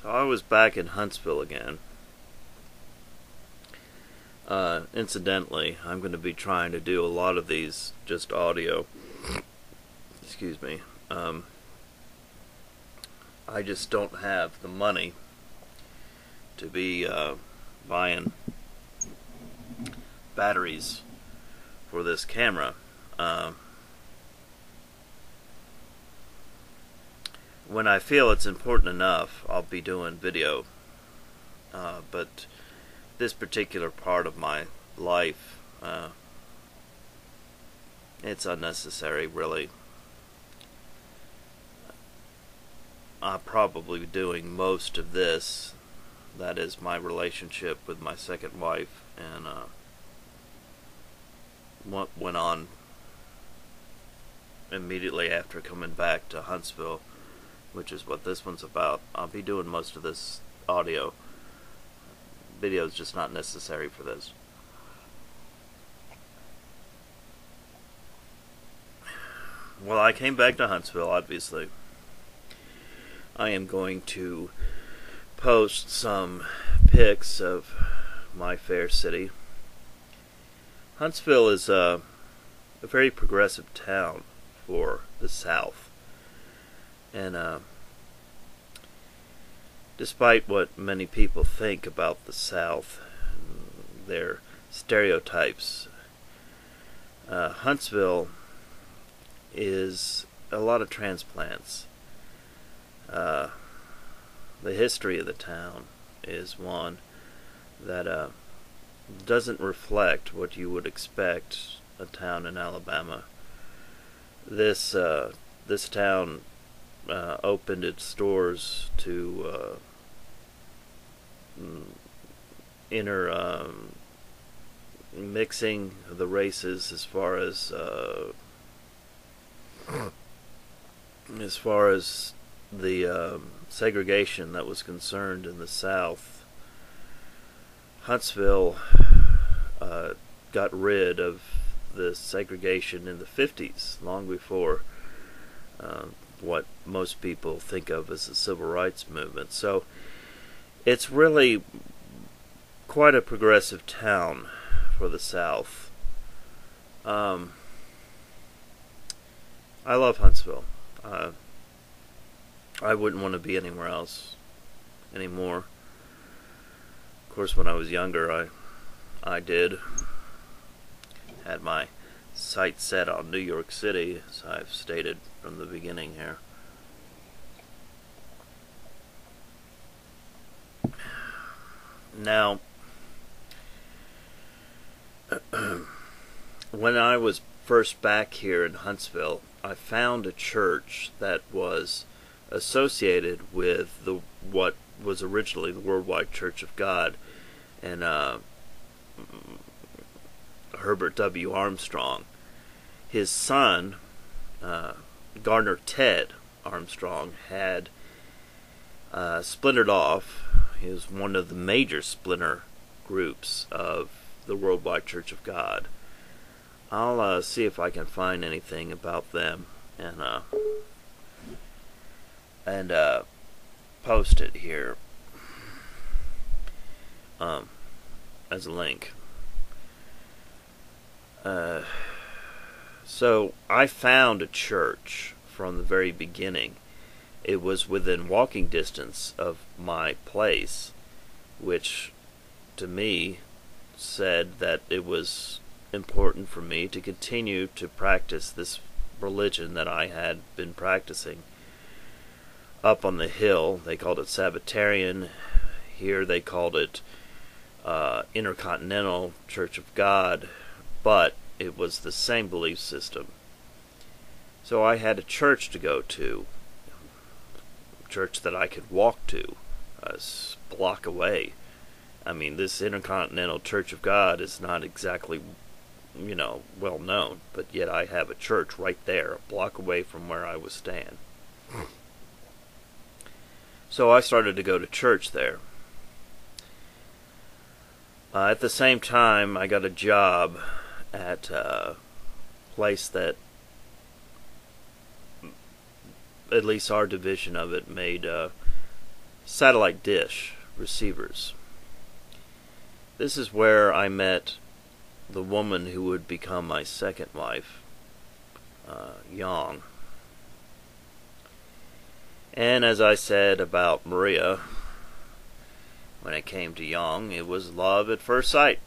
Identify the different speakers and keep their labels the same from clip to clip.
Speaker 1: So I was back in Huntsville again. Incidentally, I'm going to be trying to do a lot of these just audio. Excuse me. I just don't have the money to be buying batteries for this camera. When I feel it's important enough, I'll be doing video. But this particular part of my life, it's unnecessary, really. I'm probably doing most of this. That is my relationship with my second wife, and what went on immediately after coming back to Huntsville, which is what this one's about. I'll be doing most of this audio. Video is just not necessary for this. Well, I came back to Huntsville, obviously. I am going to post some pics of my fair city. Huntsville is a very progressive town for the South. And despite what many people think about the South, their stereotypes, Huntsville is a lot of transplants. The history of the town is one that doesn't reflect what you would expect a town in Alabama. This town opened its doors to mixing the races as far as the segregation that was concerned in the South. Huntsville got rid of the segregation in the 50s, long before what most people think of as the civil rights movement. So it's really quite a progressive town for the South. I love Huntsville. I wouldn't want to be anywhere else anymore. Of course, when I was younger, I did. Had my sights set on New York City, as I've stated from the beginning here. Now, when I was first back here in Huntsville, I found a church that was associated with what was originally the Worldwide Church of God, and Herbert W. Armstrong. His son, Gardner Ted Armstrong, had splintered off. He was one of the major splinter groups of the Worldwide Church of God. I'll see if I can find anything about them and post it here as a link. So I found a church from the very beginning. It was within walking distance of my place, which to me said that it was important for me to continue to practice this religion that I had been practicing. Up on the hill, they called it Sabbatarian. Here they called it Intercontinental Church of God, but it was the same belief system. So I had a church to go to, a church that I could walk to, a block away. I mean, this Intercontinental Church of God is not exactly, well known, but yet I have a church right there, a block away from where I was staying. So I started to go to church there. At the same time, I got a job at a place that, at least our division of it, made satellite dish receivers. This is where I met the woman who would become my second wife, Yang. And as I said about Maria, when it came to Yang, it was love at first sight.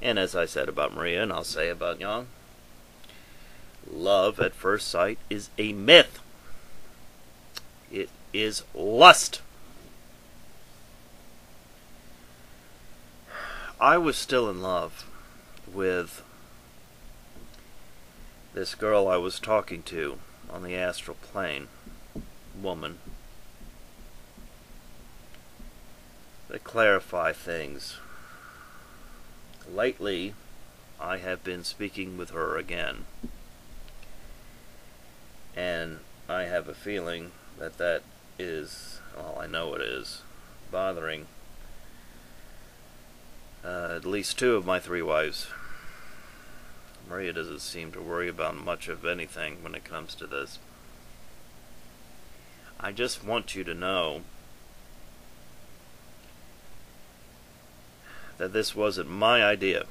Speaker 1: And as I said about Maria, and I'll say about Yang, love at first sight is a myth. It is lust. I was still in love with this girl I was talking to on the astral plane, woman. To clarify things, lately I have been speaking with her again, and I have a feeling that is, well, I know it is, bothering at least two of my three wives. Maria doesn't seem to worry about much of anything when it comes to this. I just want you to know that this wasn't my idea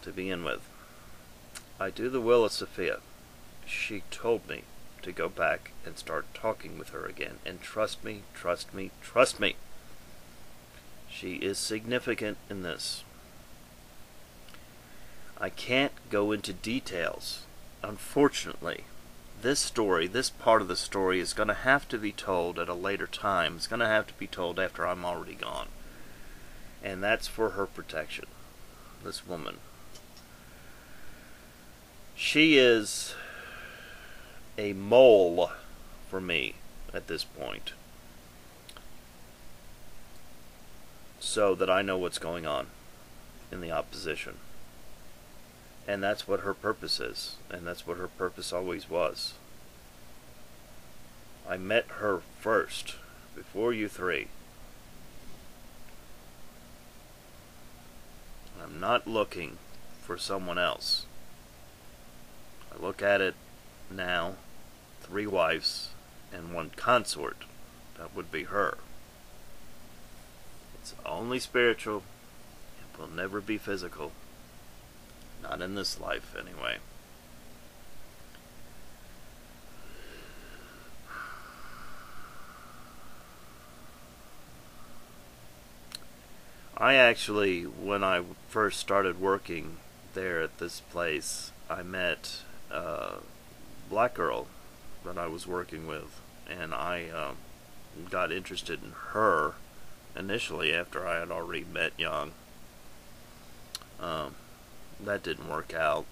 Speaker 1: to begin with. I do the will of Sophia. She told me to go back and start talking with her again, and trust me, trust me, trust me. She is significant in this. I can't go into details. Unfortunately, this story, this part of the story, is going to have to be told at a later time. It's going to have to be told after I'm already gone. And that's for her protection. This woman. She is a mole for me at this point, so that I know what's going on in the opposition. And that's what her purpose is, and that's what her purpose always was. I met her first, before you three. I'm not looking for someone else. I look at it now, 3 wives and 1 consort. That would be her. It's only spiritual. It will never be physical. Not in this life, anyway. I actually, when I first started working there at this place, I met a black girl that I was working with, and I got interested in her initially after I had already met Young. That didn't work out.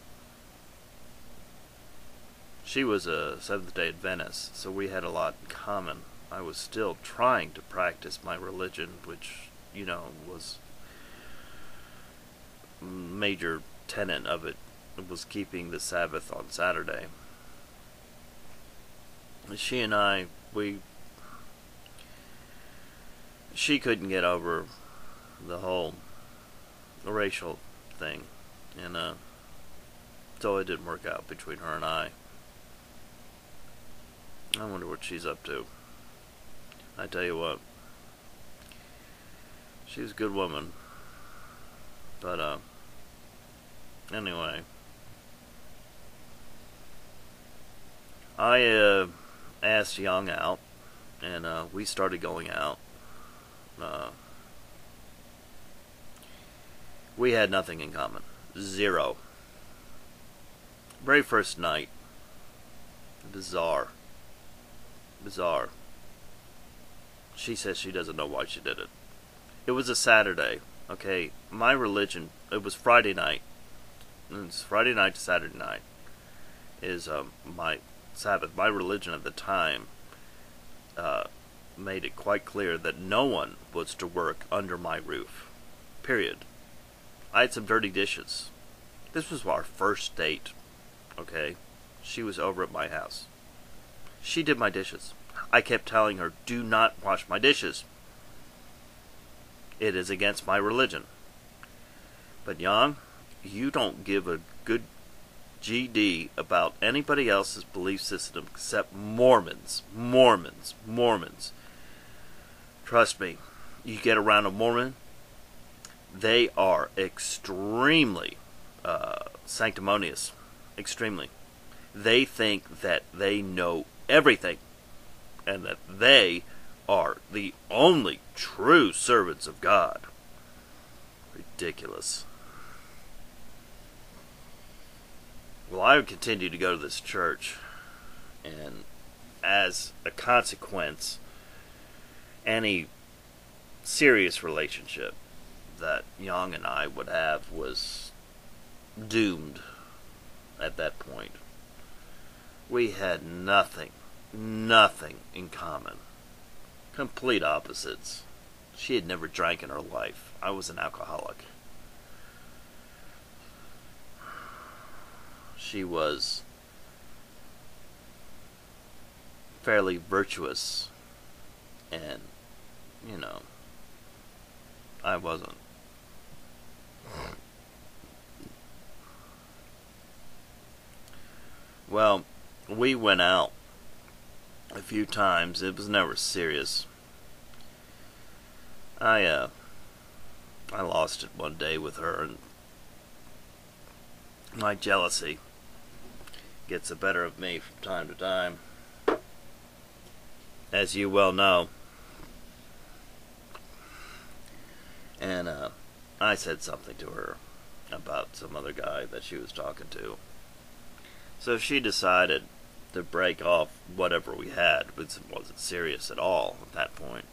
Speaker 1: She was a Seventh-day Adventist, so we had a lot in common. I was still trying to practice my religion, which, you know, was a major tenet of it. It was keeping the Sabbath on Saturday. She and I, she couldn't get over the whole racial thing, and so it didn't work out between her and I. I wonder what she's up to. I tell you what, she's a good woman, but anyway, I asked Young out, and we started going out. We had nothing in common. 0. Very first night. Bizarre. Bizarre. She says she doesn't know why she did it. It was a Saturday. Okay, my religion, it was Friday night. It's Friday night to Saturday night is my Sabbath. My religion at the time made it quite clear that no one was to work under my roof. Period. I had some dirty dishes. This was our first date. Okay? She was over at my house. She did my dishes. I kept telling her, do not wash my dishes. It is against my religion. But Young, you don't give a good GD about anybody else's belief system except Mormons. Mormons. Mormons. Trust me, you get around a Mormon, they are extremely sanctimonious. Extremely. They think that they know everything and that they are the only true servants of God. Ridiculous. Well, I would continue to go to this church, and as a consequence, any serious relationship that Young and I would have was doomed at that point. We had nothing in common. Complete opposites. She had never drank in her life. I was an alcoholic. She was fairly virtuous, and, I wasn't. Well, we went out a few times. It was never serious. I lost it one day with her, and my jealousy gets the better of me from time to time, as you well know. And I said something to her about some other guy that she was talking to. So she decided to break off whatever we had, which wasn't serious at all at that point.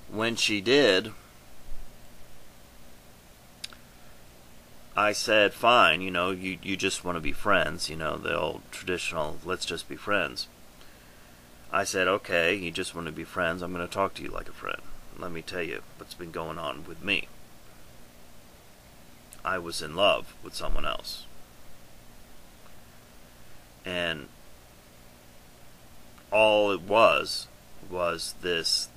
Speaker 1: When she did, I said, fine, you just want to be friends, the old traditional, let's just be friends. I said, okay, you just want to be friends, I'm going to talk to you like a friend. Let me tell you what's been going on with me. I was in love with someone else. And all it was this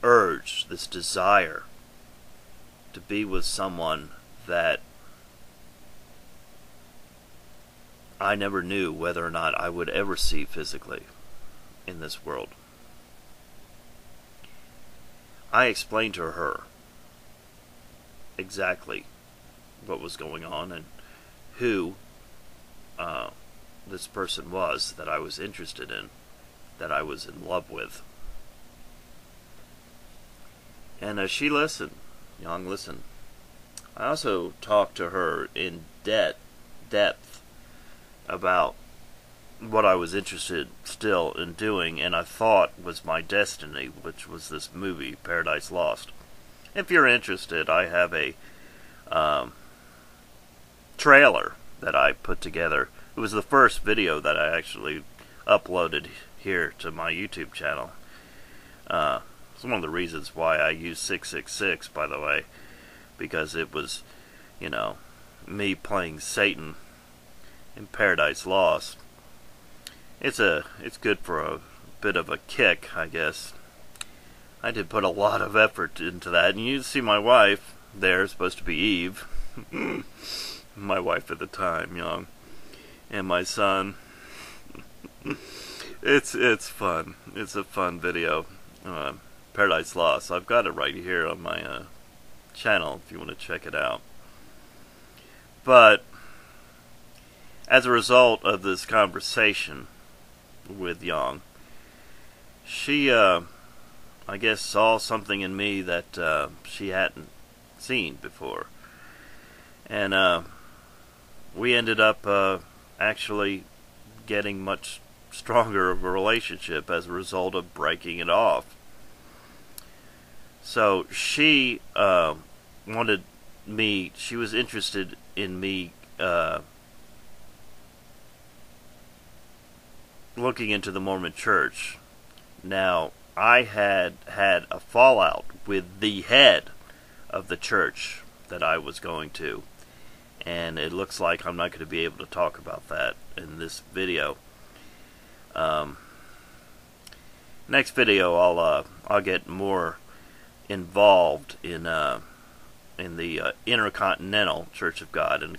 Speaker 1: urge, this desire to be with someone that I never knew whether or not I would ever see physically in this world. I explained to her exactly what was going on and who this person was that I was interested in, that I was in love with. And she listened. Young listened. I also talked to her in depth about what I was interested still in doing, and I thought was my destiny, which was this movie, Paradise Lost. If you're interested, I have a trailer that I put together. It was the first video that I actually uploaded here to my YouTube channel. It's one of the reasons why I use 666, by the way, because it was, me playing Satan in Paradise Lost. It's good for a bit of a kick, I guess. I did put a lot of effort into that, and you see my wife there, supposed to be Eve, my wife at the time, Young, and my son. It's fun. It's a fun video. Paradise Lost. I've got it right here on my channel if you want to check it out. But as a result of this conversation with Young, she I guess saw something in me that she hadn't seen before, and we ended up actually getting much stronger of a relationship as a result of breaking it off. So she wanted me, she was interested in me looking into the Mormon Church. Now, I had a fallout with the head of the church that I was going to, and it looks like I'm not going to be able to talk about that in this video. Next video, I'll get more involved in the Intercontinental Church of God and